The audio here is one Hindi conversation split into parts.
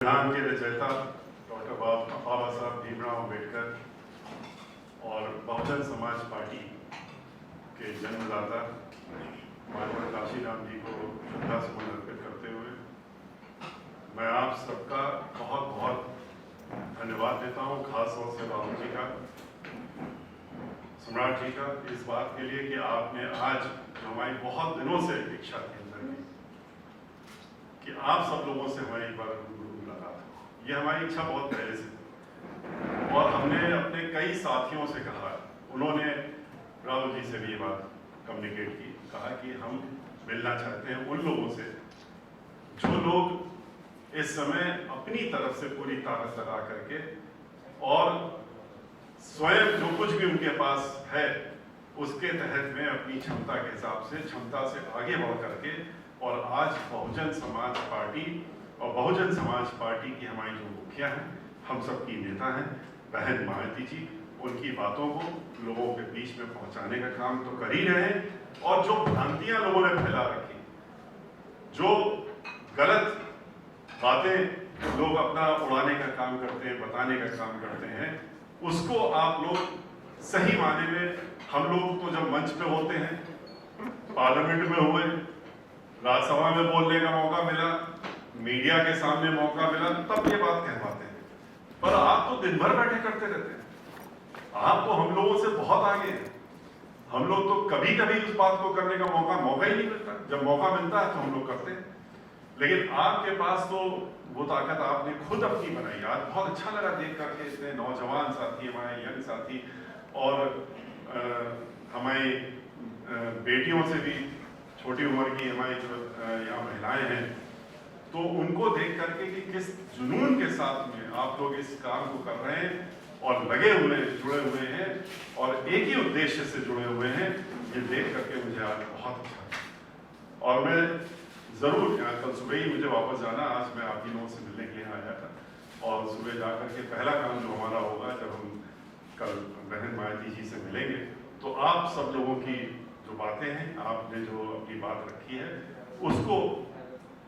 संविधान के रचयिता डॉक्टर बाबा साहब भीमराव अम्बेडकर और बहुजन समाज पार्टी के जन्मदाता माननीय काशीराम जी को श्रद्धासुमन अर्पित करते हुए मैं आप सबका बहुत बहुत धन्यवाद देता हूँ, खास तौर से बाबू जी का, सम्राट जी का, इस बात के लिए कि आपने आज हमारी बहुत दिनों से इच्छा थी अंदर में कि आप सब लोगों से हमारी एक बार रूबरू मुलाकात हो। ये हमारी इच्छा बहुत पहले से और हमने अपने कई साथियों से कहा, उन्होंने राहुल जी से भी ये बात कम्युनिकेट की, कहा कि हम मिलना चाहते हैं उन लोगों से जो लोग इस समय अपनी तरफ से पूरी ताकत लगा करके और स्वयं जो कुछ भी उनके पास है उसके तहत में अपनी क्षमता के हिसाब से क्षमता से आगे बढ़ करके और आज बहुजन समाज पार्टी और बहुजन समाज पार्टी की हमारी जो मुखिया हैं, हम सबकी नेता हैं बहन मायावती जी, उनकी बातों को लोगों के बीच में पहुंचाने का काम तो कर ही रहे हैं और जो भ्रांतियां लोगों ने फैला रखी, जो गलत बातें लोग अपना उड़ाने का काम करते हैं, बताने का काम करते हैं, उसको आप लोग सही माने में, हम लोग तो जब मंच पे होते हैं, पार्लियामेंट में हुए, राज्यसभा में बोलने का मौका मिला, मीडिया के सामने मौका मिला, तब ये बात कह पाते हैं। पर आप तो दिन भर बैठे करते रहते हैं, आप तो हम लोगों से बहुत आगे हैं। हम लोग तो कभी कभी उस बात को करने का मौका ही नहीं मिलता, जब मौका मिलता है तो हम लोग करते हैं। लेकिन आपके पास तो वो ताकत आपने खुद अपनी बनाई। आज बहुत अच्छा लगा देख करके इतने नौजवान साथी, हमारे यंग साथी और हमारी बेटियों से भी छोटी उम्र की हमारी जो यहाँ महिलाएं हैं, तो उनको देख करके कि किस जुनून के साथ में आप लोग इस काम को कर रहे हैं और लगे हुए जुड़े हुए हैं और एक ही उद्देश्य से जुड़े हुए हैं, ये देख करके मुझे आज बहुत अच्छा लगा। और मैं जरूर कल सुबह ही मुझे वापस जाना, आज मैं आप लोगों से मिलने के लिए आया था और सुबह जा करके पहला काम जो हमारा होगा, जब हम कल बहन मायावती जी से मिलेंगे, तो आप सब लोगों की जो बातें हैं, आपने जो अपनी बात रखी है, उसको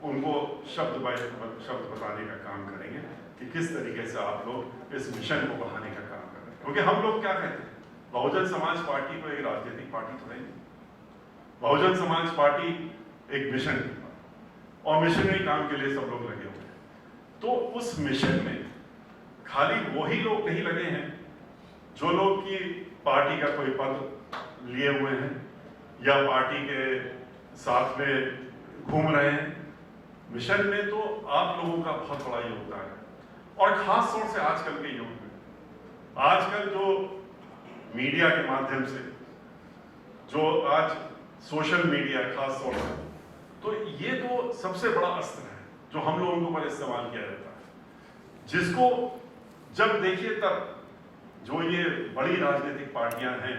उनको शब्द बाय शब्द बताने का काम करेंगे कि किस तरीके से आप लोग इस मिशन को बढ़ाने का काम कर रहे हैं। क्योंकि हम लोग क्या कहते हैं, बहुजन समाज पार्टी को एक राजनीतिक पार्टी थोड़ी नहीं, बहुजन समाज पार्टी एक मिशन और मिशनरी काम के लिए सब लोग लगे हुए हैं। तो उस मिशन में खाली वही लोग नहीं लगे हैं जो लोग की पार्टी का कोई पद लिए हुए हैं या पार्टी के साथ में घूम रहे हैं। मिशन में तो आप लोगों का बहुत बड़ा योगदान है और खास तौर से आजकल के युग में, आजकल जो मीडिया के माध्यम से, जो आज सोशल मीडिया खास तौर से, तो ये तो सबसे बड़ा अस्त्र है जो हम लोगों के ऊपर इस्तेमाल किया जाता है, जिसको जब देखिए तब जो ये बड़ी राजनीतिक पार्टियां हैं,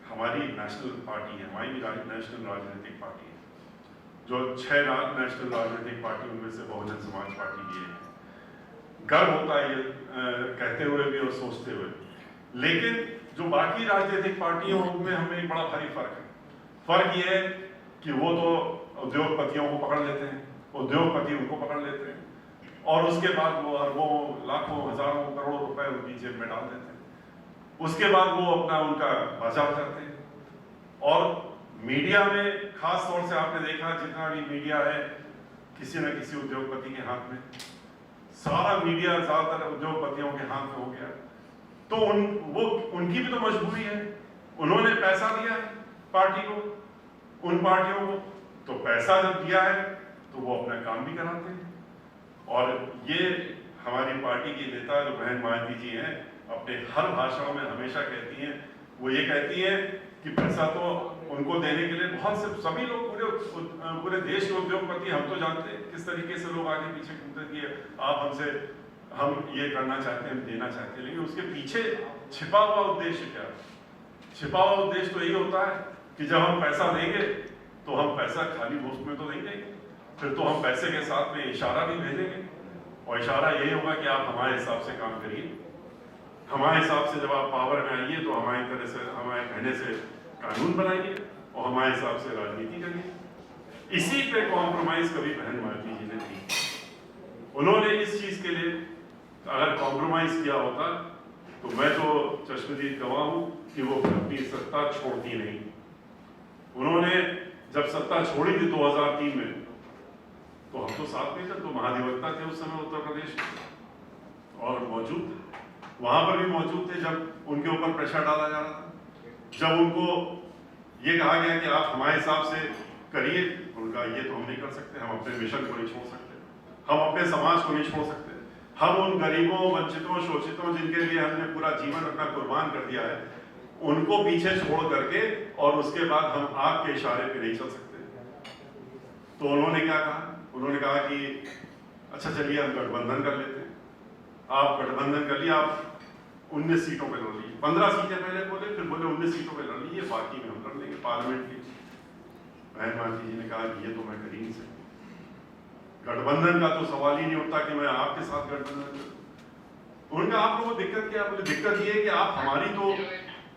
हमारी नेशनल पार्टी है, हमारी भी नेशनल राजनीतिक पार्टी है, जो 6 नेशनल राजनीतिक पार्टी उनमें से बहुजन समाज पार्टी भी है। गर्व होता है ये कहते हुए भी और सोचते हुए, लेकिन जो बाकी राजनीतिक पार्टियों उनमें हमें एक बड़ा भारी फर्क है। फर्क ये है कि वो तो उद्योगपतियों को पकड़ लेते हैं, उद्योगपति उनको पकड़ लेते हैं और उसके बाद वो अरबों लाखों हजारों करोड़ों रुपए उनकी जेब में डाल देते हैं। उसके बाद वो अपना उनका बचाव करते हैं। और मीडिया में खास तौर से आपने देखा, जितना भी मीडिया है किसी न किसी उद्योगपति के हाथ में, सारा मीडिया ज्यादातर उद्योगपतियों के हाथ में हो गया। तो वो उनकी भी तो मजबूरी है, उन्होंने पैसा दिया है पार्टी को, उन पार्टियों को, तो पैसा जब दिया है तो वो अपना काम भी कराते हैं। और ये हमारी पार्टी की नेता जो बहन मायावती जी हैं, अपने हर भाषणों में हमेशा कहती हैं, वो ये कहती हैं कि पैसा तो उनको देने के लिए बहुत से सभी लोग पूरे देश के उद्योगपति, हम तो जानते हैं किस तरीके से लोग आगे पीछे घूमते कि आप हमसे, हम ये करना चाहते हैं, हम देना चाहते हैं, लेकिन उसके पीछे छिपा हुआ उद्देश्य क्या है? छिपा हुआ उद्देश्य तो यही होता है कि जब हम पैसा देंगे तो हम पैसा खाली मुफ्त में तो नहीं देंगे, फिर तो हम पैसे के साथ में इशारा भी भेजेंगे और इशारा यही होगा कि आप हमारे हिसाब से काम करिए, हमारे हिसाब से जब आप पावर में आइए तो हमारी तरह से, हमारे कहने से कानून बनाइए और हमारे हिसाब से राजनीति करिए। इसी पे कॉम्प्रोमाइज कभी बहन मायावती जी ने की। उन्होंने इस चीज के लिए अगर कॉम्प्रोमाइज किया होता तो मैं तो चश्मदीद गवाह हूं कि वो अपनी सत्ता छोड़ती नहीं। उन्होंने जब सत्ता छोड़ी थी 2003 में, तो हम तो साथ में थे, तो महाधिवक्ता थे उस समय उत्तर प्रदेश में और मौजूद थे, वहां पर भी मौजूद थे जब उनके ऊपर प्रेशर डाला जा रहा था, जब उनको ये कहा गया कि आप हमारे हिसाब से करिए। उनका ये तो हम नहीं कर सकते, हम अपने मिशन को नहीं छोड़ सकते, हम अपने समाज को नहीं छोड़ सकते, हम उन गरीबों, वंचितों, शोषितों जिनके लिए हमने पूरा जीवन अपना कुर्बान कर दिया है, उनको पीछे छोड़ करके और उसके बाद हम आपके इशारे पे नहीं चल सकते। तो उन्होंने क्या कहा? उन्होंने कहा कि अच्छा चलिए हम गठबंधन कर लेते हैं। आप गठबंधन कर लिए, आप 19 सीटों पे लड़ लीजिए। 15 सीटें पहले बोले, फिर बोले 19 सीटों पे लड़ लीजिए, बाकी में हम लड़ लेंगे पार्लियामेंट की। बहन मानती जी ने कहा कि ये तो मैं कर ही नहीं सकती, गठबंधन का तो सवाल ही नहीं उठता कि मैं आपके साथ गठबंधन करूं। उनका आप लोगों को दिक्कत क्या? बोले दिक्कत ये है कि आप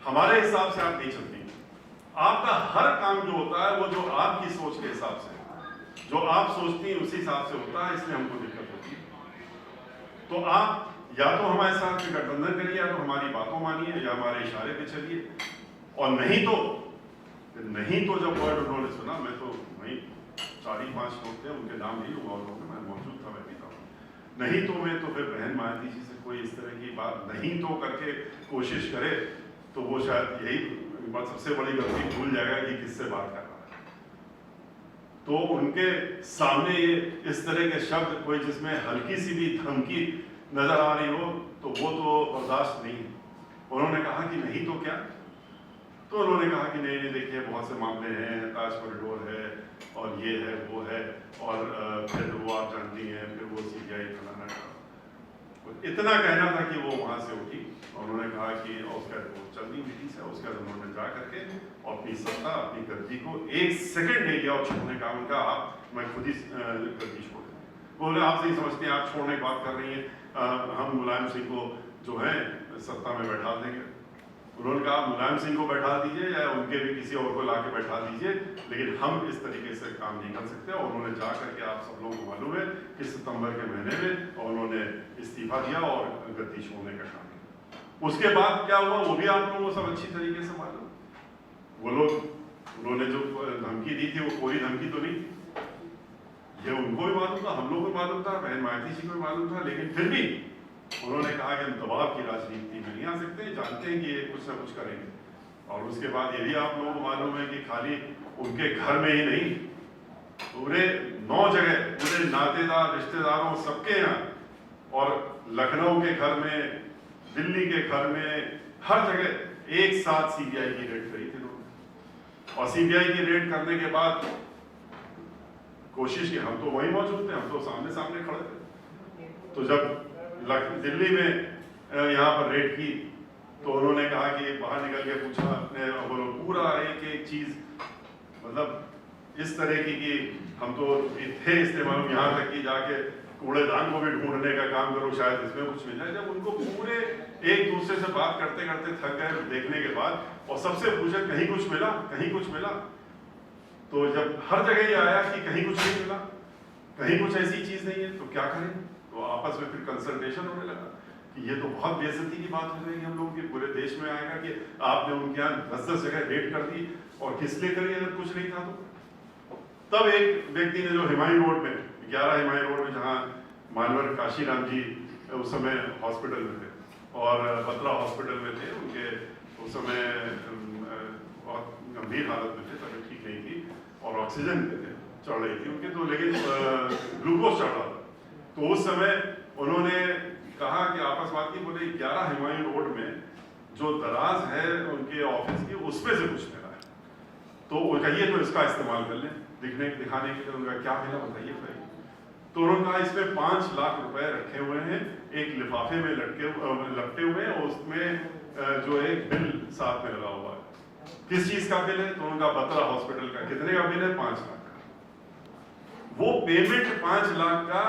हमारे हिसाब से आप नहीं चलती, आपका हर काम जो होता है वो जो आपकी सोच के हिसाब से, जो आप सोचती हैं उसी हिसाब से होता है, इसलिए हमको दिक्कत होती है। तो आप या तो हमारे साथ गठबंधन करिए, या तो हमारी बातों मानिए, या हमारे इशारे पे चलिए, और नहीं तो जब वर्ड उन्होंने सुना, मैं तो वहीं 4-5 लोग थे, उनके नाम नहीं लूंगा, उन्होंने मैं मौजूद था, मैं भी था, नहीं तो मैं तो फिर बहन मायावती जी से कोई इस तरह की बात नहीं तो करके कोशिश करे तो वो शायद यही बात सबसे बड़ी गलती भूल जाएगा कि किससे बात कर रहा है। तो उनके सामने ये इस तरह के शब्द कोई जिसमें हल्की सी भी धमकी नजर आ रही हो तो वो तो बर्दाश्त नहीं है। उन्होंने कहा कि नहीं तो क्या? तो उन्होंने कहा कि नहीं देखिए बहुत से मामले हैं, ताज कॉरिडोर है और ये है वो है, और फिर वो आप जानती हैं, फिर वो CBI फलाना का, इतना कहना था कि वो वहां से उठी और उन्होंने कहा कि उसका वो चलनी विधि से उसका उन्होंने जा करके और अपनी सत्ता, अपनी गद्दी को 1 सेकंड नहीं लिया और छोड़ने का उनका मैं खुद ही गद्दी छोड़ दूँ। बोले आप सही समझते हैं, आप छोड़ने की बात कर रही हैं, हम मुलायम सिंह को जो है सत्ता में बैठा देंगे। उन्होंने कहा मुलायम सिंह को बैठा दीजिए या उनके भी किसी और को ला के बैठा दीजिए, लेकिन हम इस तरीके से काम नहीं कर सकते। और उन्होंने जा करके, आप सब लोगों को मालूम है कि सितंबर के महीने में और उन्होंने इस्तीफा दिया और गद्दी छोड़ने का काम किया। उसके बाद क्या हुआ वो भी आप लोगों को सब अच्छी तरीके से मालूम। वो लोग, उन्होंने जो धमकी दी थी वो कोई धमकी तो नहीं, ये उनको भी मालूम था, हम लोग को मालूम था, बहन मायावती जी को भी मालूम था, लेकिन फिर भी उन्होंने कहा कि हम दबाव की राजनीति में नहीं आ सकते, जानते हैं कि ये कुछ ना कुछ करेंगे। और उसके बाद ये भी आप लोगों को मालूम है कि खाली उनके घर में ही नहीं, पूरे 9 जगह, पूरे नातेदार, रिश्तेदारों, सबके यहाँ, और लखनऊ के घर में, दिल्ली के घर में, हर जगह एक साथ CBI की रेड करी थी लोगों। और CBI की रेड करने के बाद कोशिश की, हम तो वहीं मौजूद थे, हम तो सामने सामने खड़े थे। तो जब दिल्ली में यहाँ पर रेड की तो उन्होंने कहा कि बाहर निकल के पूछा अपने, पूरा एक चीज, मतलब इस तरह की कि हम तो थे इस्तेमाल, यहाँ तक कि जाके कूड़ेदान को भी ढूंढने का काम करो, शायद इसमें कुछ मिल जाए। जब उनको पूरे एक दूसरे से बात करते करते थक गए देखने के बाद, और सबसे पूछे कहीं कुछ मिला, कहीं कुछ मिला, तो जब हर जगह ये आया कि कहीं कुछ नहीं मिला, कहीं कुछ ऐसी चीज नहीं है, तो क्या करें? तो आपस में फिर कंसल्टेशन होने लगा कि ये तो बहुत बेइज्जती की बात हो जाएगी हम लोगों की, पूरे देश में आएगा कि आपने उनके यहाँ 10-10 जगह रेड कर दी, और किस लिए करी अगर कुछ नहीं था तो। तब एक व्यक्ति ने, जो हुमायूं रोड में, 11 हुमायूं रोड में, जहाँ मानवर काशीराम जी उस समय हॉस्पिटल में थे और बत्रा हॉस्पिटल में थे, उनके उस समय बहुत गंभीर हालत में थे, तबीयत ठीक नहीं थी और ऑक्सीजन पे थे, चढ़ रही थी उनके, तो लेकिन ग्लूकोज चढ़ रहा था। तो उस समय उन्होंने कहा कि आपस बात की, बोले 11 हुमायूं रोड में जो दराज है उनके ऑफिस की, उसमें से कुछ मिला है, तो वो कहिए तो इसका इस्तेमाल कर लें, दिखाने के लिए। उनका क्या मिला बताइए भाई? तो उन्होंने कहा इसमें 5 लाख रुपए रखे हुए हैं, एक लिफाफे में लपटे हुए हैं, और उसमें जो एक बिल साथ में लगा हुआ है। किस चीज का बिल है? तो उनका बत्रा हॉस्पिटल का। कितने का बिल है? 5 लाख का। वो पेमेंट 5 लाख का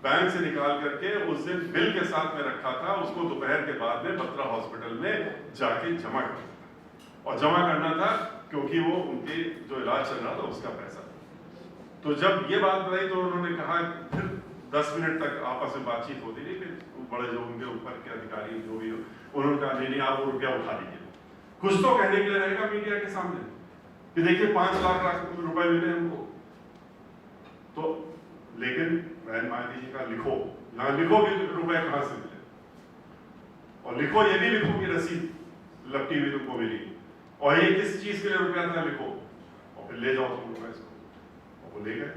बैंक से निकाल करके उस दिन बिल के साथ में रखा था, उसको दोपहर के बाद में बत्रा हॉस्पिटल में जाके जमा करना था, और जमा करना था क्योंकि वो उनके जो इलाज चल रहा था उसका पैसा। तो जब ये बात बताई तो उन्होंने कहा, फिर 10 मिनट तक आपस में बातचीत होती रही, फिर बड़े जो उनके ऊपर के अधिकारी जो भी हो उन्होंने कहा नहीं आप वो रुपया उठा लीजिए। कुछ तो कहने के लिए रहेगा मीडिया के सामने कि देखिए 5 लाख रुपए मिले हमको। तो लेकिन बहन मायावती जी का लिखो, यहाँ लिखो कि रुपए कहाँ से मिले, और लिखो ये भी लिखो कि रसीद लपटी हुई तुमको मिली, और ये किस चीज के लिए रुपया था लिखो, और फिर ले जाओ तुम रुपए इसको। और वो ले गए।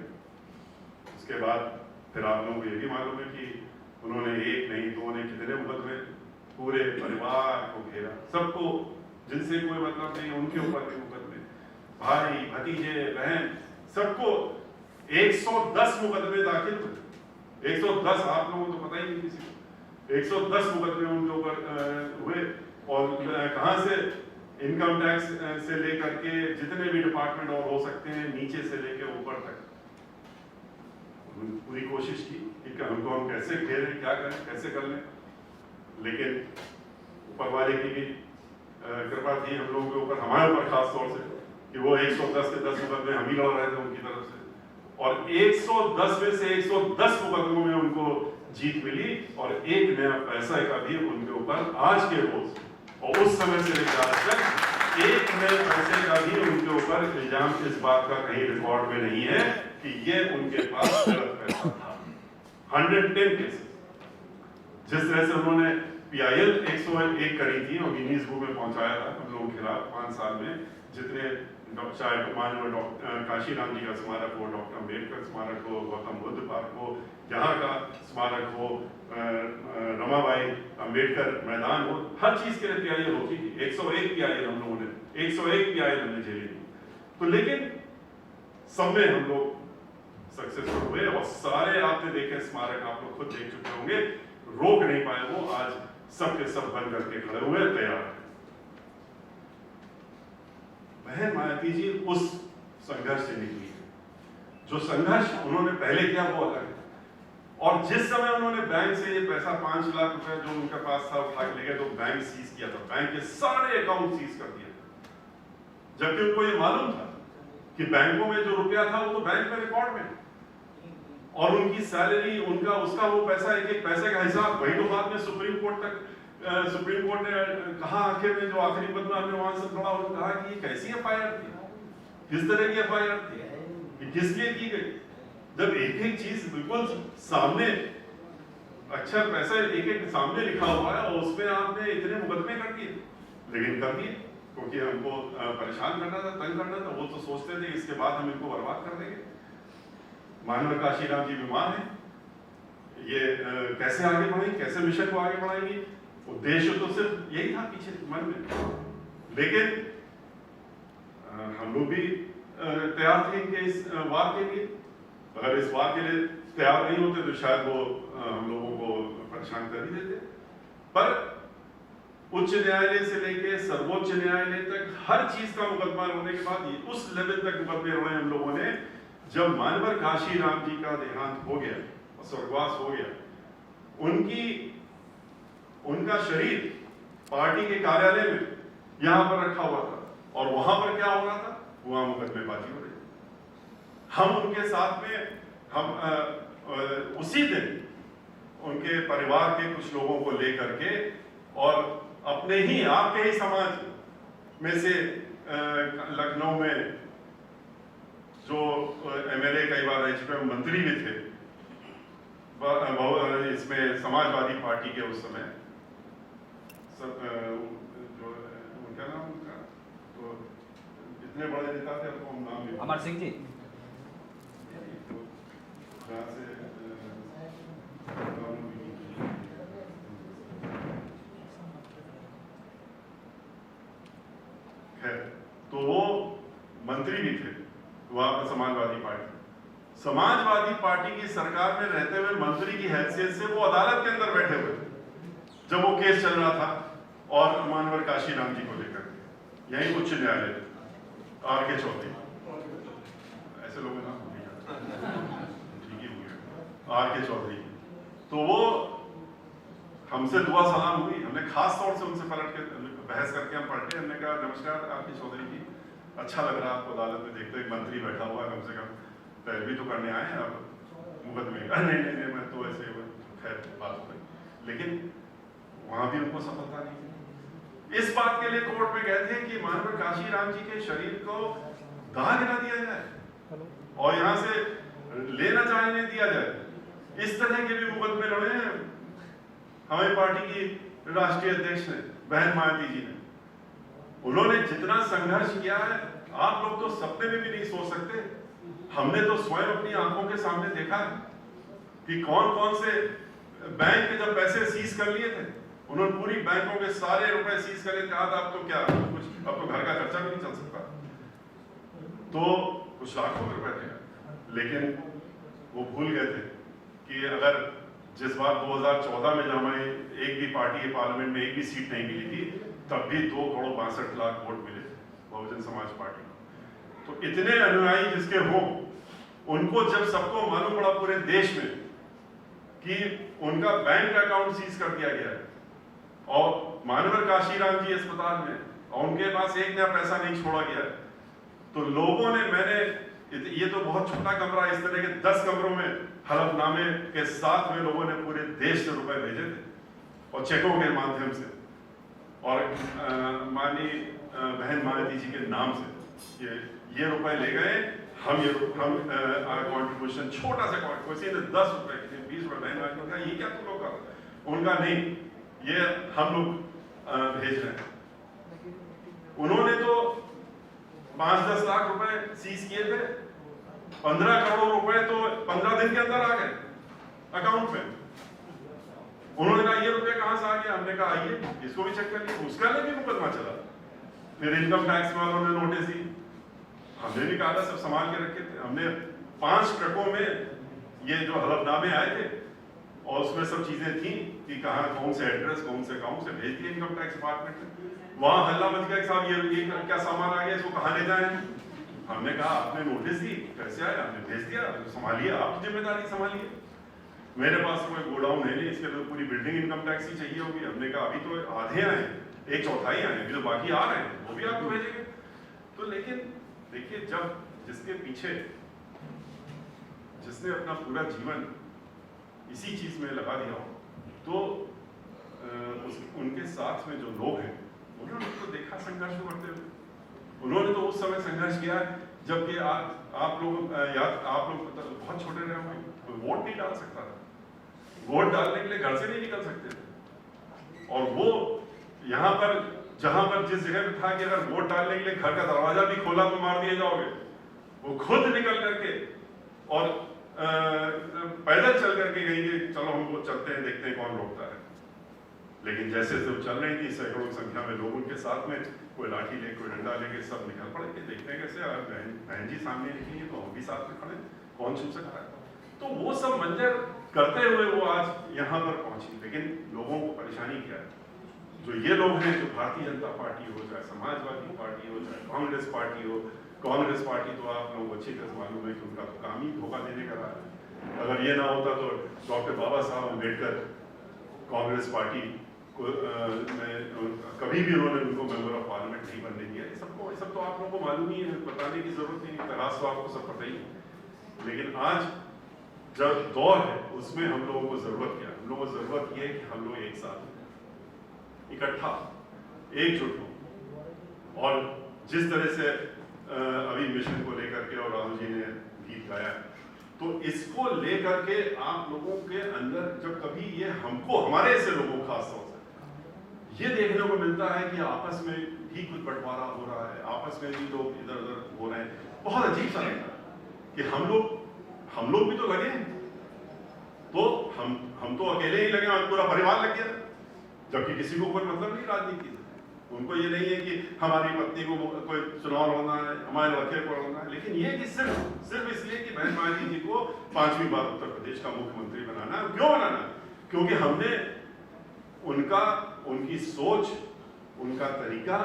उसके बाद फिर आप लोगों को ये भी मालूम है कि उन्होंने एक नहीं दो नहीं कितने मुकदमे, पूरे परिवार को घेरा, सबको जिनसे कोई मतलब नहीं उनके ऊपर भी मुकदमे, भाई भतीजे बहन सबको 110 मुकदमे दाखिल हुए। 110, आप लोगों को तो पता ही नहीं किसी को। 110 मुकदमे उनके ऊपर हुए, और कहां से, इनकम टैक्स से लेकर के जितने भी डिपार्टमेंट और हो सकते हैं नीचे से लेकर ऊपर तक पूरी कोशिश की कि हमको हम कैसे घेरें, क्या करें, कैसे कर लें। लेकिन ऊपर वाले की भी कृपा थी हम लोगों के ऊपर, हमारे ऊपर खास तौर से, कि वो 110 के 10 मुकदमे हम ही लड़ रहे थे उनकी तरफ से, और 110 में से 110 मुकदमों में उनको जीत मिली, और एक नया पैसा का भी उनके ऊपर आज के रोज और उस समय से लेकर आज तक एक नए पैसे का भी उनके ऊपर इल्जाम इस बात का कहीं रिकॉर्ड में नहीं है कि ये उनके पास गलत पैसा था। 110 केसेस। जिस तरह से उन्होंने PIL 101 करी थी और गिनीज बुक में पहुंचाया था हम लोगों के खिलाफ 5 साल में, जितने चाहे तो माननीय डॉक्टर काशीराम जी का स्मारक हो, डॉक्टर अम्बेडकर स्मारक हो, गौतम बुद्ध पार्क हो, यहाँ का स्मारक हो, रमाबाई अम्बेडकर मैदान हो, हर चीज के लिए PIL होती थी। 101 PIL हम लोगों ने, 101 PIL हमने झेली थी। तो लेकिन सब में हम लोग सक्सेसफुल हुए, और सारे आपने देखे स्मारक, आप लोग खुद देख चुके होंगे, रोक नहीं पाए वो, आज सबके सब बन करके खड़े हुए तैयार है। बहन मायावती जी उस संघर्ष से निकली है। जो संघर्ष उन्होंने पहले किया वो अलग है, और जिस समय उन्होंने बैंक से ये पैसा 5 लाख रुपए जो उनके पास था उठा के ले गए, तो बैंक सीज किया था, बैंक के सारे अकाउंट सीज कर दिए थे, जबकि उनको ये मालूम था कि बैंकों में जो रुपया था वो तो बैंक में रिकॉर्ड में, और उनकी सैलरी, उनका उसका वो पैसा, एक एक पैसे का हिसाब, वही तो बाद में सुप्रीम कोर्ट ने कहा आखिर में, जो आखिरी बदला हमने वहां से पढ़ा, उन्होंने कहा कि ये कैसी FIR थी, किस तरह की FIR थी, किस लिए की गई, जब एक एक चीज बिल्कुल सामने, अक्षर पैसा एक एक सामने लिखा हुआ है, और उसमें आपने इतने मुकदमे कर दिए। लेकिन कर दिए क्योंकि हमको परेशान करना था, तंग करना था। वो तो सोचते थे इसके बाद हम इनको बर्बाद कर देंगे। माननीय काशीराम जी बीमार हैं, ये कैसे आगे बढ़ेंगे, कैसे मिशन को आगे बढ़ाएंगे, उद्देश्य तो सिर्फ यही था पीछे मन में। लेकिन हम लोग भी तैयार थे इनके इस वार के लिए। अगर इस वार के लिए तैयार नहीं होते तो शायद वो हम लोगों को परेशान कर ही देते। पर उच्च न्यायालय से लेके सर्वोच्च न्यायालय तक हर चीज का मुकदमा होने के बाद उस लेवल तक मुकदमे लड़े हम लोगों ने। जब मानवर काशीराम जी का देहांत हो गया और स्वर्गवास हो गया, उनका शरीर पार्टी के कार्यालय में यहां पर रखा हुआ था, और वहां पर क्या हो रहा था, वहां मुकदमेबाजी हो रही। हम उनके साथ में, हम उसी दिन उनके परिवार के कुछ लोगों को लेकर के, और अपने ही आपके ही समाज में से लखनऊ में जो MLA कई बार रह चुके, मंत्री भी थे इसमें समाजवादी पार्टी के उस समय, जो उनका नाम, उनका तो इतने बड़े नेता थे, अब हम नाम नहीं, अमर सिंह जी, जहाँ से तो वो मंत्री भी थे वहां पर समाजवादी पार्टी की सरकार में रहते हुए मंत्री की हैसियत से वो अदालत के अंदर बैठे हुए जब वो केस चल रहा था, और मानवर काशीराम जी को लेकर यही उच्च न्यायालय RK चौधरी, ऐसे लोग ना ठीक ही हुए RK चौधरी। तो वो हमसे दुआ सलाम हुई, हमने खास तौर से उनसे पलट के बहस करके हम पलटे, हमने कहा नमस्कार RK चौधरी जी, अच्छा लग रहा है आपको अदालत में देखते, एक मंत्री बैठा हुआ है, कम से कम पैरवी तो करने आए हैं आप, मुकदमे, नहीं नहीं नहीं मैं तो ऐसे खैर बात नहीं, लेकिन वहां भी उनको सफलता नहीं मिली। इस बात के लिए कोर्ट में गए थे कि मानव काशीराम जी के शरीर को दाग न दिया जाए और यहाँ से लेना जाने दिया जाए। इस तरह के भी मुकदमे लड़े हैं हमारी पार्टी की राष्ट्रीय अध्यक्ष ने, बहन मायावती जी ने। उन्होंने जितना संघर्ष किया है आप लोग तो सपने में भी नहीं सोच सकते। हमने तो स्वयं अपनी आंखों के सामने देखा है कि कौन कौन से बैंक के जब पैसे सीज कर लिए थे, उन्होंने पूरी बैंकों के सारे रुपए सीज कर लिए, कहा था अब तो क्या कुछ, अब तो घर का खर्चा भी नहीं चल सकता, तो कुछ लाखों में रुपए थे। लेकिन वो भूल गए थे कि अगर जिस बार 2014 में जब हमारी एक भी पार्टी पार्लियामेंट में एक भी सीट नहीं मिली थी, तब भी 2,62,00,000 वोट मिले बहुजन समाज पार्टी को। तो इतने अनुयायी जिसके हों, उनको जब सबको मालूम पड़ा पूरे देश में कि उनका बैंक अकाउंट सीज कर दिया गया है और मानवर काशीराम जी अस्पताल में और उनके पास एक नया पैसा नहीं छोड़ा गया है, तो लोगों ने, मैंने ये तो बहुत छोटा कमरा, इस तरह के 10 कमरों में हलफनामे के साथ में लोगों ने पूरे देश से रुपए भेजे थे और चेकों के माध्यम से, और माननीय बहन मायावती जी के नाम से ये रुपए ले गए। हम कंट्रीब्यूशन छोटा सा किसी ने 10 रुपए, किसी ने 20 रुपए, बहन मायावती का ये क्या तुम लोग का, उनका नहीं, ये हम लोग भेज रहे हैं। उन्होंने तो 5-10 लाख रुपए सीज किए थे, 15 करोड़ रुपए तो 15 दिन के अंदर आ गए अकाउंट में। उन्होंने कहा ये रुपए कहां से आ गया, हमने कहा आइए इसको भी चेक कर लिए, उसका भी मुकदमा चला। फिर इनकम टैक्स वालों ने नोटिस दी, हमने भी कहा था सब संभाल के रखे थे। हमने 5 ट्रकों में ये जो हलफनामे आए थे और उसमें सब चीजें थी कि कहाँ कौन से एड्रेस कौन से अकाउंट से भेज दिए इनकम टैक्स डिपार्टमेंट में। वहां हल्ला मच गया कि साहब ये क्या सामान आ गया, इसको कहाँ ले जाए। हमने कहा आपने नोटिस दी, कैसे आया, हमने भेज दिया, संभालिए, आपकी जिम्मेदारी संभालिए। मेरे पास कोई गोडाउन है नहीं, इसके लिए पूरी बिल्डिंग इनकम टैक्स ही चाहिए होगी। हमने कहा अभी तो आधे आए, 1/4 आए, अभी तो बाकी आ रहे हैं, वो भी आपको भेजेंगे। तो लेकिन देखिए, जब जिसके पीछे, जिसने अपना पूरा जीवन इसी चीज में लगा दिया हो, तो उनके साथ में जो लोग हैं, उन्होंने तो देखा संघर्ष करते हुए। उन्होंने तो उस समय संघर्ष किया जबकि आप लोग बहुत छोटे रहे होंगे, वोट नहीं डाल सकता था, वोट डालने के लिए घर से नहीं निकल सकते थे। और वो यहाँ पर, जहां पर जिस जगह पे था कि अगर वोट डालने के लिए घर का दरवाजा भी खोला तो मार दिए जाओगे, वो खुद निकल करके और पैदल चल करके कहेंगे चलो हम वो चलते हैं, देखते हैं कौन रोकता है। लेकिन जैसे वो चल रही थी, सैकड़ों की संख्या में लोग उनके साथ में, कोई लाठी ले, कोई डंडा लेके सब निकल पड़े कि देखते हैं कैसे, अगर बहन जी सामने निकली तो हम भी साथ में खड़े, कौन छू सकता है। तो वो सब मंजर करते हुए वो आज यहाँ पर पहुंची। लेकिन लोगों को परेशानी क्या है, जो ये लोग हैं, जो भारतीय जनता पार्टी हो, चाहे समाजवादी पार्टी हो, चाहे कांग्रेस पार्टी हो, कांग्रेस पार्टी तो आप लोगों को अच्छी तरह मालूम है कि उनका तो काम ही धोखा देने का रहा है। अगर ये ना होता तो डॉक्टर बाबा साहब अम्बेडकर कांग्रेस पार्टी को कभी भी उन्होंने उनको मेंबर ऑफ पार्लियामेंट नहीं बनने दिया। ये सब तो आप लोगों को मालूम ही है, बताने की जरूरत नहीं, तरास तो आपको सब पता ही है। लेकिन आज जब दौर है उसमें हम लोगों को जरूरत क्या है, हम लोगों को जरूरत ये है कि हम लोग एक साथ इकट्ठा एकजुट हो। और जिस तरह से अभी मिशन को लेकर के और राहुल जी ने गीत गाया है, तो इसको लेकर के आप लोगों के अंदर जब कभी ये हमको, हमारे ऐसे लोगों खास तौर से ये देखने को मिलता है कि आपस में भी कुछ बंटवारा हो रहा है, आपस में भी लोग इधर उधर हो रहे हैं, बहुत अजीब सा लगता है कि हम लोग भी तो लगे हैं, तो हम तो अकेले ही लगे और पूरा परिवार लग गया, जबकि किसी को कोई मतलब नहीं राजनीति से। उनको ये नहीं है कि हमारी पत्नी को कोई चुनाव लड़ना है, हमारे लड़के को लड़ना है, लेकिन ये कि सिर्फ इसलिए कि बहन मायावती जी को 5वीं बार उत्तर प्रदेश का मुख्यमंत्री बनाना है। क्यों बनाना? क्योंकि हमने उनकी सोच, उनका तरीका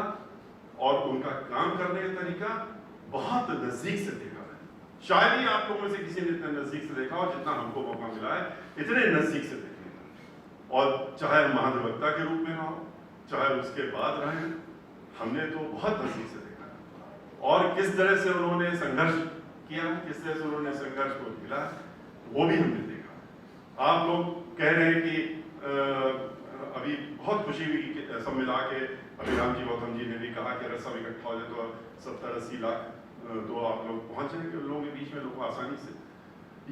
और उनका काम करने का तरीका बहुत नजदीक से देखा है। शायद ही आप लोगों में से किसी ने इतना नजदीक से देखा हो जितना हमको मौका मिला है इतने नजदीक से देखने का। और चाहे महाधिवक्ता के रूप में हो, चाहे उसके बाद रहे, हमने तो बहुत नजदीक से देखा है। और किस तरह से उन्होंने संघर्ष किया, किस तरह से उन्होंने संघर्ष को झेला, वो भी हमने देखा। आप लोग कह रहे हैं कि अभी बहुत खुशी हुई कि सब मिला के अभिराम जी गौतम जी ने भी कहा कि अगर सब इकट्ठा हो जाए तो 70-80 लाख तो आप लोग पहुंच जाएंगे लोगों के बीच में, लोग आसानी से।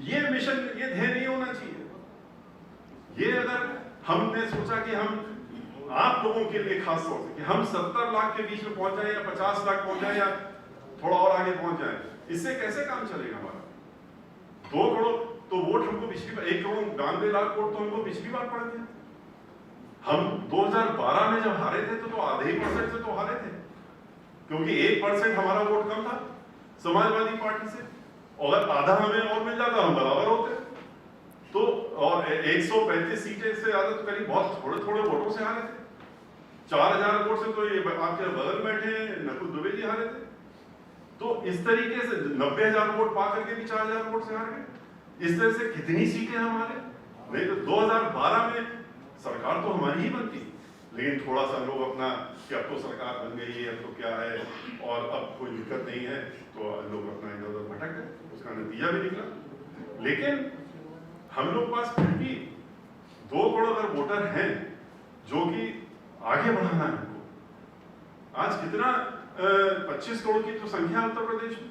ये मिशन, ये ध्येय नहीं होना चाहिए। ये अगर हमने सोचा कि हम आप लोगों के लिए खास तौर से कि हम 70 लाख के बीच में पहुंच जाए या 50 लाख पहुंच जाए या थोड़ा और आगे पहुंच जाए, इससे कैसे काम चलेगा हमारा? 2 करोड़ तो वोट हमको पिछली बार, 1 करोड़ 92 लाख वोट तो हमको पिछली बार पड़ गया। हम 2012 में जब हारे थे तो आधे ही % से तो हारे थे, क्योंकि 1% हमारा वोट कम था समाजवादी पार्टी से, और अगर आधा हमें और मिल जाता हम बराबर होते। तो और 135 सीटें से ज्यादा तो करीब बहुत थोड़े वोटों से हारे थे। 4000 वोट से तो ये आपके बगल बैठे नकुल दुबे जी हारे थे। तो इस तरीके से 90,000 वोट पा करके भी 4000 वोट से हार गए। इस तरह से कितनी सीटें हमारे, नहीं तो 2012 में सरकार तो हमारी ही बनती, लेकिन थोड़ा सा लोग अपना कि अब तो सरकार बन गई है, अब तो क्या है और अब कोई दिक्कत नहीं है, तो लोग अपना इधर उधर भटक गए, उसका नतीजा भी निकला। लेकिन हम लोग पास फिर भी 2 करोड़ अगर वोटर हैं जो कि आगे बढ़ाना है हमको। आज कितना 25 करोड़ की तो संख्या है उत्तर प्रदेश में,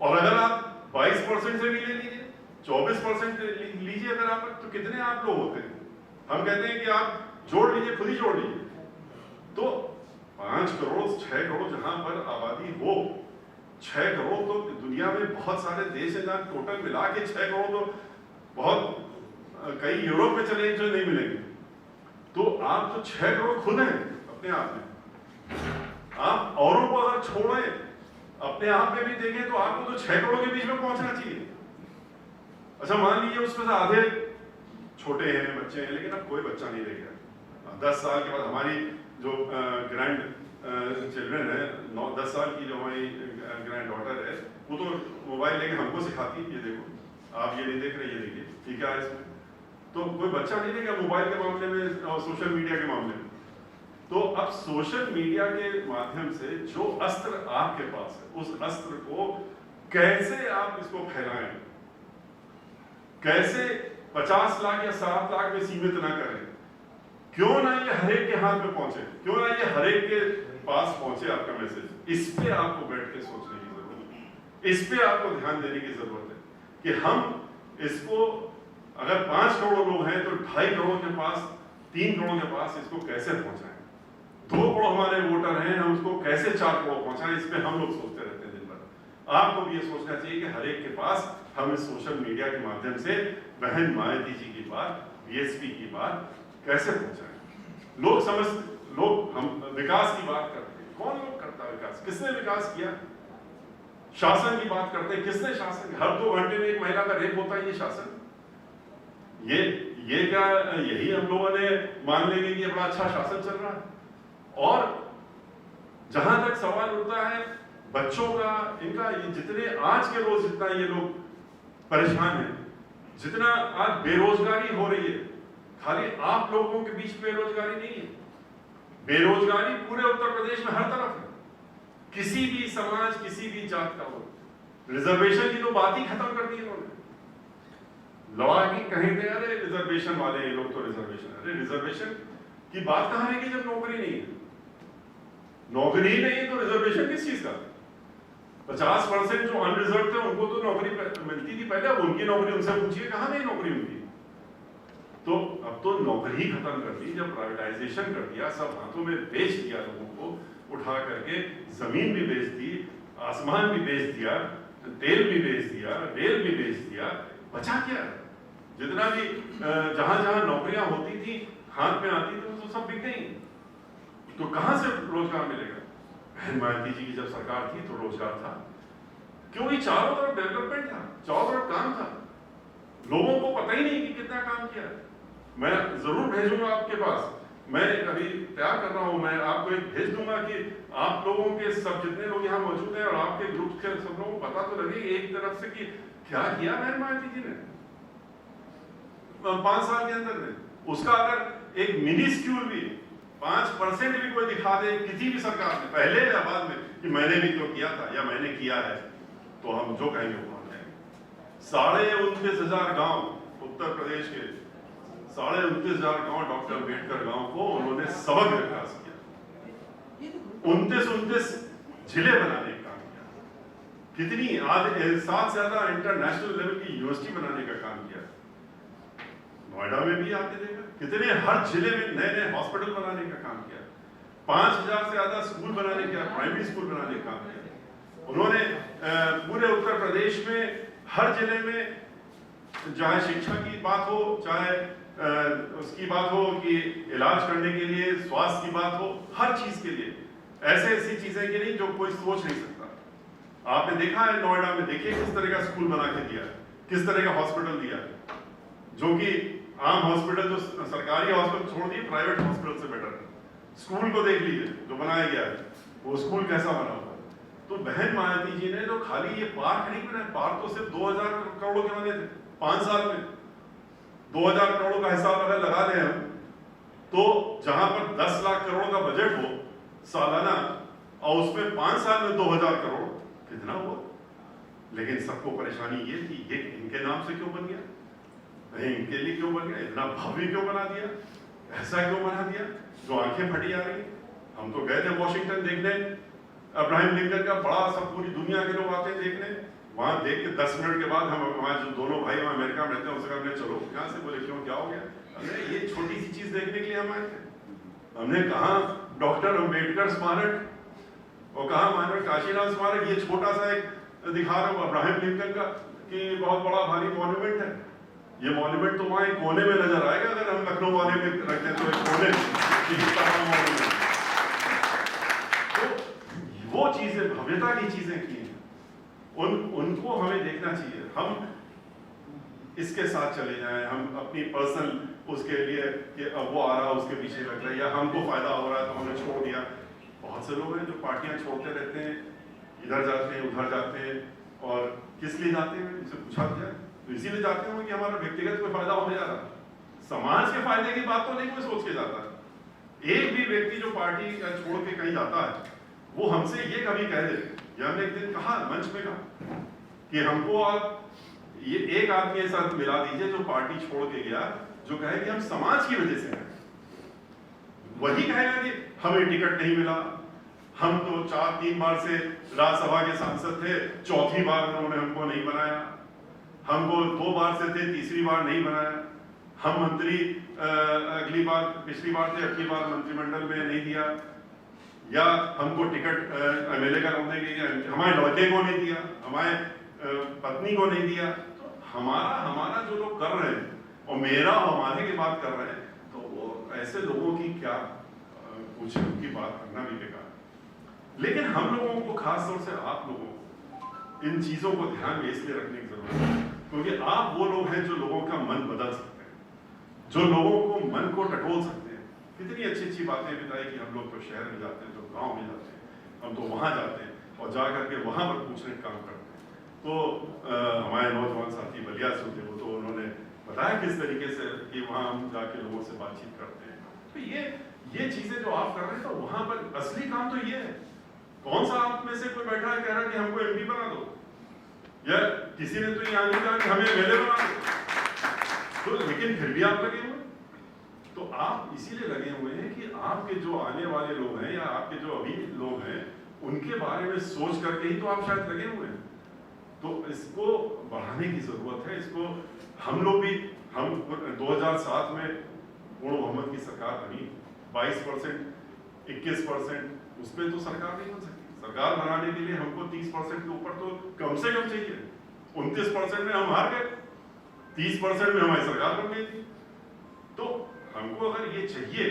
और अगर आप 22% से भी ले लीजिए, 24% लीजिए अगर आप, तो कितने आप लोग होते हैं? हम कहते हैं कि आप जोड़ लीजिए, खुद ही जोड़ लीजिए, तो 5 करोड़ 6 करोड़ जहां पर आबादी हो, 6 करोड़ तो दुनिया में बहुत सारे देश हैं जहां टोटल मिला के 6 करोड़ तो बहुत, कई यूरोप में चले जो नहीं मिलेंगे। तो आप तो 6 करोड़ खुद हैं अपने आप में। आप औरों को अगर छोड़ें, अपने आप में भी देखें तो आपको तो 6 करोड़ के बीच में पहुंचना चाहिए। अच्छा मान लीजिए उसमें से आधे छोटे हैं, बच्चे हैं, लेकिन अब कोई बच्चा नहीं रह गया। 10 साल के बाद हमारी जो ग्रैंड चिल्ड्रन है, 9-10 साल की जो हमारी ग्रैंड डॉटर है, वो तो मोबाइल लेके हमको सिखाती है, ये देखो आप ये नहीं देख रहे, ये देखिए ठीक है इसमें। तो कोई बच्चा नहीं देगा मोबाइल के मामले में और सोशल मीडिया के मामले में। तो अब सोशल मीडिया के माध्यम से जो अस्त्र आपके पास है, उस अस्त्र को कैसे आप इसको फैलाएं, कैसे 50 लाख या 7 लाख में सीमित ना करें, क्यों ना ये हरेक के हाथ में पहुंचे, क्यों ना ये हरेक के पास पहुंचे आपका मैसेज। इस पे आपको बैठ के सोचने की जरूरत है, इस पे आपको ध्यान देने की जरूरत है कि हम इसको, अगर 5 करोड़ लोग हैं तो 2.5 करोड़ के पास, 3 करोड़ के पास इसको कैसे पहुंचाएं। 2 करोड़ हमारे वोटर हैं, हम उसको कैसे 4 करोड़ पहुंचाएं, इस पे हम लोग सोचते रहते हैं दिन भर। आपको भी ये सोचना चाहिए कि हरेक के पास हम इस सोशल मीडिया के माध्यम से बहन मायावती जी की बात, बीएसपी की बात कैसे पहुंचाएं। लोग हम विकास की बात करते हैं, कौन लोग करता है विकास, किसने विकास किया? शासन की बात करते हैं, किसने शासन, हर 2 घंटे में एक महिला का रेप होता है, ये शासन? ये क्या यही हम लोगों ने मान लेंगे कि बड़ा अच्छा शासन चल रहा है? और जहां तक सवाल उठता है बच्चों का, इनका, ये जितने आज के रोज जितना ये लोग परेशान हैं, जितना आज बेरोजगारी हो रही है, खाली आप लोगों के बीच बेरोजगारी नहीं है, बेरोजगारी पूरे उत्तर प्रदेश में हर तरफ है, किसी भी समाज, किसी भी जात का हो। रिजर्वेशन की तो बात ही खत्म कर दी इन्होंने, लड़ा की कहीं थे, अरे रिजर्वेशन वाले ये लोग तो रिजर्वेशन, अरे रिजर्वेशन की बात कहां रहेगी जब नौकरी नहीं है? नौकरी नहीं है तो रिजर्वेशन किस चीज का? 50% जो अनरिजर्व थे उनको तो नौकरी मिलती थी पहले, अब उनकी नौकरी उनसे पूछिए कहां नहीं नौकरी मिलती। तो अब तो नौकरी ही खत्म कर दी, जब प्राइवेटाइजेशन कर दिया, सब हाथों में बेच दिया, लोगों को उठा करके जमीन भी बेच दी, आसमान भी बेच दिया, तेल भी बेच दिया, रेल भी बेच दिया, बचा क्या? जितना भी जहां जहां नौकरियां होती थी, हाथ में आती थी, तो सब बिक गई। तो कहां से रोजगार मिलेगा? बहन मायावती जी की जब सरकार थी तो रोजगार था, क्योंकि चारों तरफ डेवलपमेंट था, चारों तरफ काम था, लोगों को पता ही नहीं कि कितना काम किया। मैं जरूर भेजूंगा आपके पास, मैं अभी तैयार कर रहा हूं, मैं आपको एक भेज दूंगा कि आप लोगों के सब जितने लोग यहाँ मौजूद हैं और आपके ग्रुप के सब लोगों को पता तो लगे एक तरफ से कि क्या किया बहन मायावती जी ने 5 साल के अंदर में। उसका अगर एक मिनिस्क्यूल भी 5% भी कोई दिखा दे किसी भी सरकार ने, पहले या बाद में, कि मैंने भी तो किया था या मैंने किया है, तो हम जो कहेंगे वो मान जाएंगे। 29,500 गांव उत्तर प्रदेश के 29,500 गांव डॉक्टर अम्बेडकर गांव को उन्होंने सबक विकास किया, 29 जिले बनाने का काम किया, कितनी आज 7 से ज्यादा इंटरनेशनल लेवल की यूनिवर्सिटी बनाने का काम किया। नोएडा में भी आपने देखा कितने हर जिले में नए नए हॉस्पिटल बनाने का काम किया, 5,000 से ज्यादा स्कूल बनाने का, प्राइमरी स्कूल बनाने का काम किया उन्होंने। पूरे उत्तर प्रदेश में हर जिले में चाहे शिक्षा की बात हो, चाहे उसकी बात हो कि इलाज करने के लिए, स्वास्थ्य की बात हो, हर चीज के लिए ऐसे ऐसी चीजें की नहीं जो कोई सोच नहीं सकता। आपने देखा है नोएडा में, देखिए किस तरह का स्कूल बना के दिया, किस तरह का हॉस्पिटल दिया, जो कि आम हॉस्पिटल, जो सरकारी हॉस्पिटल छोड़ दिए, प्राइवेट हॉस्पिटल से बेटर है। स्कूल को देख लीजिए जो बनाया गया है, वो स्कूल कैसा बना हुआ है। तो बहन मायावती जी ने जो खाली ये पार्क नहीं बनाया, पार्क तो सिर्फ 2,000 करोड़ के बने थे 5 साल में। 2,000 करोड़ का हिसाब अगर लगा दें हम, तो जहां पर 10 लाख करोड़ का बजट हो सालाना, और उसमें 5 साल में 2,000 करोड़, कितना हुआ। लेकिन सबको परेशानी ये थी, ये इनके नाम से क्यों बन गया, नहीं इनके लिए क्यों बन गया, इतना भव्य क्यों बना दिया, ऐसा क्यों बना दिया, जो आंखें फटी आ रही। हम तो गए थे वॉशिंगटन देखने, अब्राहम लिंकन का बड़ा सब, पूरी दुनिया के लोग आते हैं देखने। वहां देख के 10 मिनट के बाद हम, हमारे जो दोनों भाई वहां अमेरिका में रहते हैं, उससे हमने चलो यहाँ से, बोले क्यों, क्या हो गया। हमने ये छोटी सी चीज देखने के लिए हम आए थे। हमने कहा डॉक्टर अम्बेडकर स्मारक, और कहा मानव काशीनाथ स्मारक, ये छोटा सा एक दिखा रहा हूँ अब्राहम लिंकन का कि बहुत बड़ा भारी मॉन्यूमेंट है। ये मॉन्यूमेंट तो वहां एक कोने में नजर आएगा, अगर हम लखनऊ वाले में रखते तो एक कोने में। तो वो चीजें, भव्यता की चीजें की हैं, उनको हमें देखना चाहिए। हम इसके साथ चले जाएं, हम अपनी पर्सनल उसके लिए कि अब वो आ रहा उसके पीछे लग रहा है, या हमको फायदा हो रहा है तो हमने छोड़ दिया। बहुत से लोग हैं जो पार्टियां छोड़ते रहते हैं, इधर जाते हैं उधर जाते हैं, और किस लिए जाते हैं उनसे पूछा जाए तो इसीलिए जाते हैं कि हमारा व्यक्तिगत कोई फायदा होने जा रहा है। समाज के फायदे की बात तो नहीं कोई सोच के जाता है। एक भी व्यक्ति जो पार्टी छोड़ के कहीं जाता है, वो हमसे ये कभी कह दे, या हमने एक दिन कहा मंच में कहा कि हमको आप ये एक आदमी ऐसा मिला दीजिए जो पार्टी छोड़ के गया, जो कहे कि हम समाज की वजह से हैं। वही कहेगा कि हमें टिकट नहीं मिला, हम तो 3 बार से राज्यसभा के सांसद थे, 4थी बार उन्होंने हमको नहीं बनाया, हमको 2 बार से थे, 3री बार नहीं बनाया, हम मंत्री अगली बार, पिछली बार थे, अगली बार मंत्रिमंडल में नहीं दिया, या हमको टिकट एमएलए का होने के लिए हमारे लड़के को नहीं दिया, हमारे पत्नी को नहीं दिया। तो हमारा जो लोग कर रहे हैं, और मेरा और हमारे की बात कर रहे हैं, तो वो ऐसे लोगों की क्या पूछे, उनकी बात करना भी बेकार। लेकिन हम लोगों को, खासतौर से आप लोगों को, इन चीजों को ध्यान में इसलिए रखने की जरूरत है क्योंकि आप वो लोग हैं जो लोगों का मन बदल सकते हैं, जो लोगों को मन को टटोल सकते हैं। कितनी अच्छी अच्छी बातें बताई कि हम लोग तो शहर में जाते हैं, तो गांव में जाते हैं, हम तो वहां जाते हैं और जा करके वहां पर पूछने का काम करते हैं। तो हमारे नौजवान साथी बलिया से थे, वो तो उन्होंने बताया किस तरीके से कि वहां हम जाके लोगों से बातचीत करते हैं। तो ये चीजें जो आप कर रहे हैं, तो वहां पर असली काम तो ये है। कौन सा आप में से कोई बैठा है कह रहा है कि हमको एमपी बना दो, या किसी ने तो यहाँ नहीं कहा कि हमें एमएलए बना दो, तो लेकिन फिर भी आप लगे हुए। तो आप इसीलिए लगे हुए हैं कि आपके जो आने वाले लोग हैं, या आपके जो अभी लोग हैं, उनके बारे में सोच करके ही तो आप शायद लगे हुए हैं। तो इसको बढ़ाने की जरूरत है। इसको हम लोग भी, हम 2007 में पूर्ण बहुमत की सरकार बनी, 22%, 21%, उसमें तो सरकार नहीं बन सकती। सरकार बनाने के लिए हमको 30% के ऊपर तो कम से कम चाहिए। 29% में हम हार गए, 30% में हमारी सरकार बन गई थी। तो हमको अगर ये चाहिए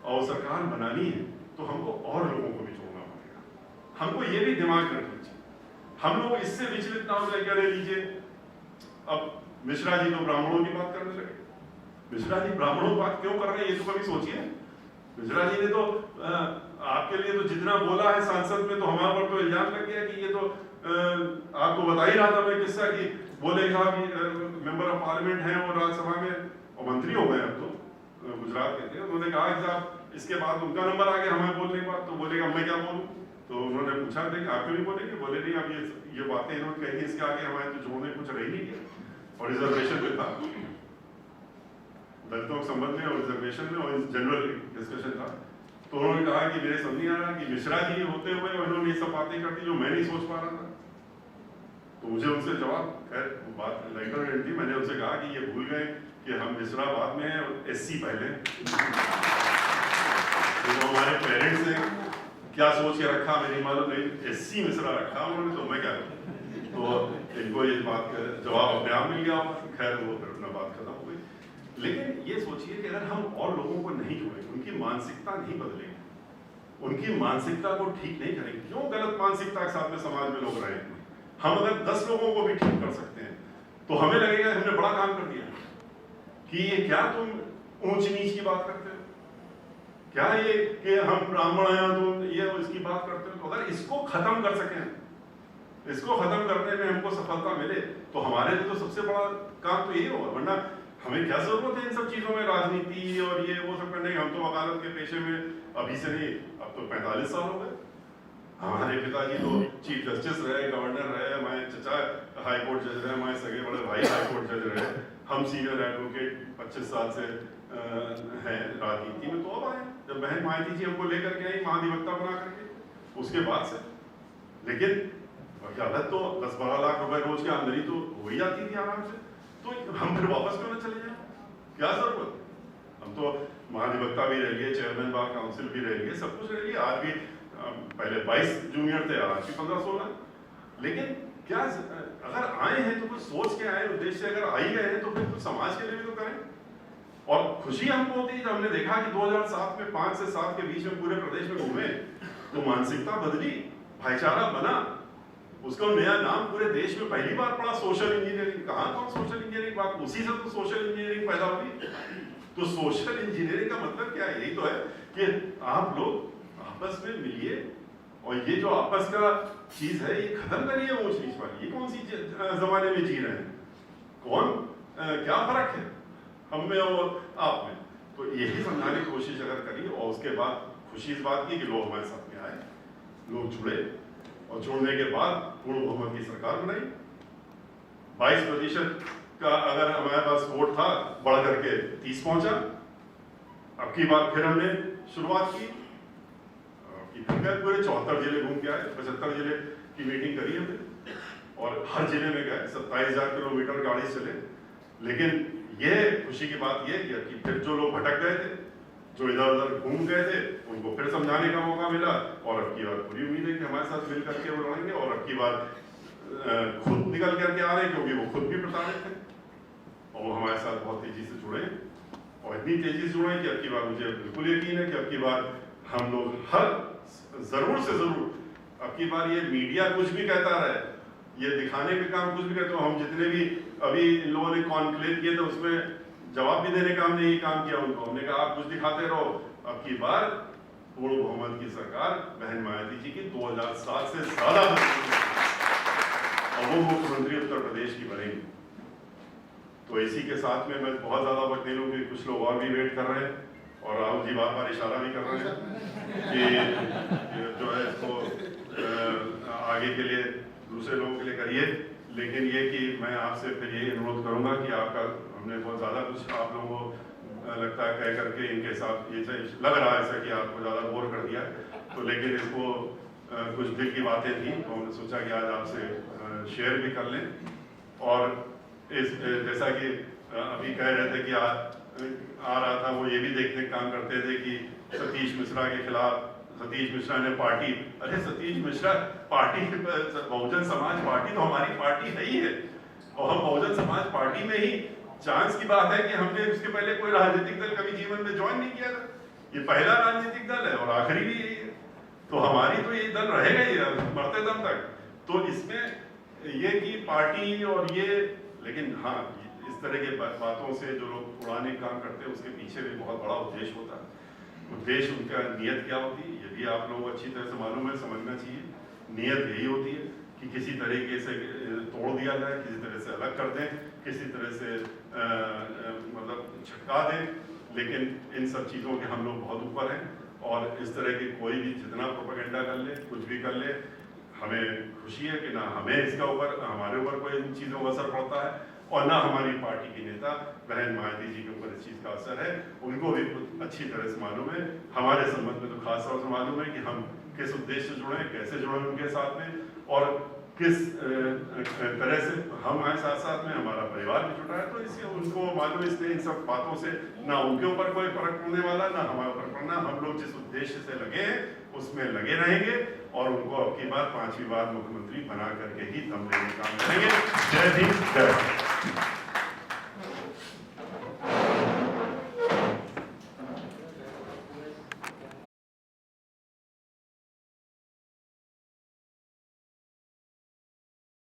और सरकार बनानी है, तो हमको और लोगों को भी जोड़ना पड़ेगा। हमको ये भी दिमाग में रखना चाहिए। हम लोग इससे विचलित ना हो जाए, कह रहे लीजिए अब मिश्रा जी तो ब्राह्मणों की बात करने लगे। मिश्रा जी ब्राह्मणों की बात क्यों कर रहे हैं, ये तो कभी सोचिए। मिश्रा जी ने तो आपके लिए तो जितना बोला है संसद में, तो हमारे पर तो इल्जाम लग गया कि ये तो आपको बता ही रहा था मैं किस्सा, कि बोलेगा कि मेंबर ऑफ पार्लियामेंट हैं वो राज्यसभा में, और मंत्री हो गए अब तो, गुजरात के थे। उन्होंने कहा कि साहब इसके बाद उनका नंबर आ गया हमें बोलने के बाद, तो बोलेगा मैं क्या बोलूं। तो उन्होंने पूछा था कि आप क्यों नहीं बोलेंगे, बोले नहीं अब ये बातें इन्होंने कही इसके आगे हमारे तो जोड़ने कुछ रह नहीं गया। और रिजर्वेशन पे था, दलितों के संबंध में और रिजर्वेशन में और जनरल डिस्कशन था। तो उन्होंने कहा कि मेरे समझ नहीं आ रहा कि मिश्रा जी होते हुए उन्होंने ये सब बातें कर दी जो मैं नहीं सोच पा रहा था। तो मुझे उनसे जवाब, खैर बात लाइटर एंड थी, मैंने उनसे कहा कि ये भूल गए कि हम मिश्रा बाद में हैं और SC पहले। तो हमारे पेरेंट्स ने क्या सोच के रखा मेरी मालूम नहीं, SC मिश्रा रखा उन्होंने, तो मैं क्या करूं। तो इनको ये बात का जवाब अपने आप मिल गया। खैर वो फिर अपना बात खत्म हो गई। लेकिन ये सोचिए कि अगर हम और लोगों को नहीं जोड़ेंगे, उनकी मानसिकता नहीं बदलेंगे, उनकी मानसिकता को ठीक नहीं करेंगे, क्यों गलत मानसिकता के साथ में समाज में लोग रहे। हम अगर 10 लोगों को भी ठीक कर सकते हैं तो हमें लगेगा हमने बड़ा काम कर दिया। कि ये क्या तुम ऊंच नीच की बात करते हो, क्या ये कि हम ब्राह्मण हैं तो ये इसकी बात करते हो। तो अगर इसको खत्म कर सकें, इसको खत्म करने में हमको सफलता मिले तो हमारे लिए तो सबसे बड़ा काम तो यही होगा। वरना हमें क्या जरूरत है इन सब चीजों में, राजनीति और ये वो सब करने की। हम तो वकालत के पेशे में अभी से नहीं, अब तो 45 साल हो गए। हमारे पिताजी तो चीफ जस्टिस रहे, गवर्नर रहे, हमारे चचा हाई कोर्ट जज रहे, हमारे सगे बड़े भाई हाई कोर्ट जज रहे, हम सीनियर एडवोकेट 25 साल से हैं राजनीति में। तो अब आए जब बहन माइती जी हमको लेकर के आई महाधिवक्ता बना करके, उसके बाद से। लेकिन वकालत तो 10-12 लाख रुपए रोज की आमदनी तो हो ही जाती थी आराम से। तो हम फिर वापस क्यों ना चले जाए, क्या जरूरत। हम तो महाधिवक्ता भी रह गए, चेयरमैन बार काउंसिल भी रह गए, सब कुछ रह गया। आज भी पहले 22 जूनियर थे, आज भी 15-16। लेकिन क्या अगर आए हैं तो कुछ सोच के आए, उद्देश्य अगर आ ही गए हैं तो फिर कुछ समाज के लिए भी तो करें। और खुशी हमको होती है जब हमने देखा कि 2007 में 5 से 7 के बीच में पूरे प्रदेश में घूमे तो मानसिकता बदली, भाईचारा बना, उसका नया नाम पूरे देश में पहली बार पड़ा, सोशल इंजीनियरिंग। कहाँ कौन सोशल इंजीनियरिंग बात, उसी से तो सोशल इंजीनियरिंग पैदा हुई। तो सोशल इंजीनियरिंग का मतलब क्या है, यही तो है कि आप लोग आपस में मिलिए और ये जो आपस का चीज है ये खत्म करिए, ऊंच नीच वाली। ये कौन सी जमाने में जी रहे हैं, कौन क्या फर्क है हम में और आप में। तो यही समझाने की कोशिश अगर करी और उसके बाद खुशी इस बात की कि लोग हमारे साथ में आए, लोग जुड़े और जुड़ने के बाद पूर्ण बहुमत की सरकार बनाई। 22% का अगर हमारे पास वोट था बढ़ करके 30 पहुंचा। अब की बार फिर हमने शुरुआत की, पूरे 74 जिले घूम के आए, 75 जिले की मीटिंग करी हमने और हर जिले में गए, 27,000 किलोमीटर गाड़ी चले। लेकिन ये खुशी की बात ये कि फिर जो लोग भटक गए थे, जो इधर उधर घूम गए थे, उनको फिर समझाने का मौका मिला। और अब की बार पूरी उम्मीद है कि हमारे साथ मिल करके वो लड़ेंगे और अब की बार खुद निकल करके आ रहे हैं, क्योंकि वो खुद भी प्रताड़ित थे और वो हमारे साथ बहुत तेजी से जुड़े और इतनी तेजी से जुड़े कि अब की बार मुझे बिल्कुल यकीन है कि अब की बार हम लोग हर जरूर से जरूर, अब की बार ये मीडिया कुछ भी कहता रहे, ये दिखाने के काम कुछ भी कहते हो, हम जितने भी अभी इन लोगों ने कॉन्क्लेव किए थे उसमें जवाब भी देने का हमने ये काम किया उनको। हमने कहा आप कुछ दिखाते रहो, अब की बार पूर्ण बहुमत की सरकार बहन मायावती जी की 2007 से ज्यादा और वो मुख्यमंत्री उत्तर प्रदेश की बनेंगी। तो इसी के साथ में मैं बहुत ज्यादा वक्त नहीं लूंगी, कुछ लोग और भी वेट कर रहे हैं और राहुल जी बार बार इशारा भी कर रहे हैं कि जो है इसको आगे के लिए दूसरे लोगों के लिए करिए। लेकिन ये कि मैं आपसे फिर यही अनुरोध करूंगा कि आपका, हमने बहुत ज़्यादा कुछ आप लोगों को लगता है कह करके इनके साथ ये लग रहा है ऐसा कि आपको ज़्यादा बोर कर दिया, तो लेकिन इसको कुछ दिल की बातें थी तो हमने सोचा कि आज आपसे शेयर भी कर लें। और इस जैसा कि अभी कह रहे थे कि आ रहा था, वो ये भी देखने का काम करते थे कि सतीश मिश्रा के खिलाफ, सतीश मिश्रा ने पार्टी, अरे सतीश मिश्रा पार्टी, बहुजन समाज पार्टी तो हमारी पार्टी है ही है और हम बहुजन समाज पार्टी में ही, चांस की बात है कि हमने इसके पहले कोई राजनीतिक दल कभी जीवन में ज्वाइन नहीं किया था, ये पहला राजनीतिक दल है और आखिरी भी यही है। तो हमारी तो ये दल रहेगा ही मरते दम तक। तो इसमें ये कि पार्टी और ये, लेकिन हाँ इस तरह के बातों से जो लोग उड़ाने काम करते हैं उसके पीछे भी बहुत बड़ा उद्देश्य होता है। उद्देश्य उनका नियत क्या होती है ये भी आप लोगों को अच्छी तरह से मालूम है, समझना चाहिए। नियत यही होती है कि किसी तरीके से तोड़ दिया जाए, किसी तरह से अलग कर दें, किसी तरह से मतलब छटका दें। लेकिन इन सब चीज़ों के हम लोग बहुत ऊपर हैं और इस तरह के कोई भी जितना प्रोपेगेंडा कर ले, कुछ भी कर ले, हमें खुशी है कि ना हमें इसका ऊपर, हमारे ऊपर कोई इन चीज़ों का असर पड़ता है और ना हमारी पार्टी की नेता बहन मायावती जी के ऊपर इस चीज़ का असर है। उनको भी अच्छी तरह से मालूम है, हमारे संबंध में तो खास तौर से मालूम है कि हम किस उद्देश्य से जुड़े, कैसे जुड़े उनके साथ में और किस तरह से हम आए साथ साथ में, हमारा परिवार भी जुटा है। तो इससे उनको मालूम, इसलिए इन सब बातों से ना उनके ऊपर कोई फर्क पड़ने वाला, ना हमारे ऊपर पड़ना। हम लोग जिस उद्देश्य से लगे हैं उसमें लगे रहेंगे और उनको अब की बार 5वीं बार मुख्यमंत्री बना करके ही दम लेने का काम करेंगे। जय हिंद, जय भारत।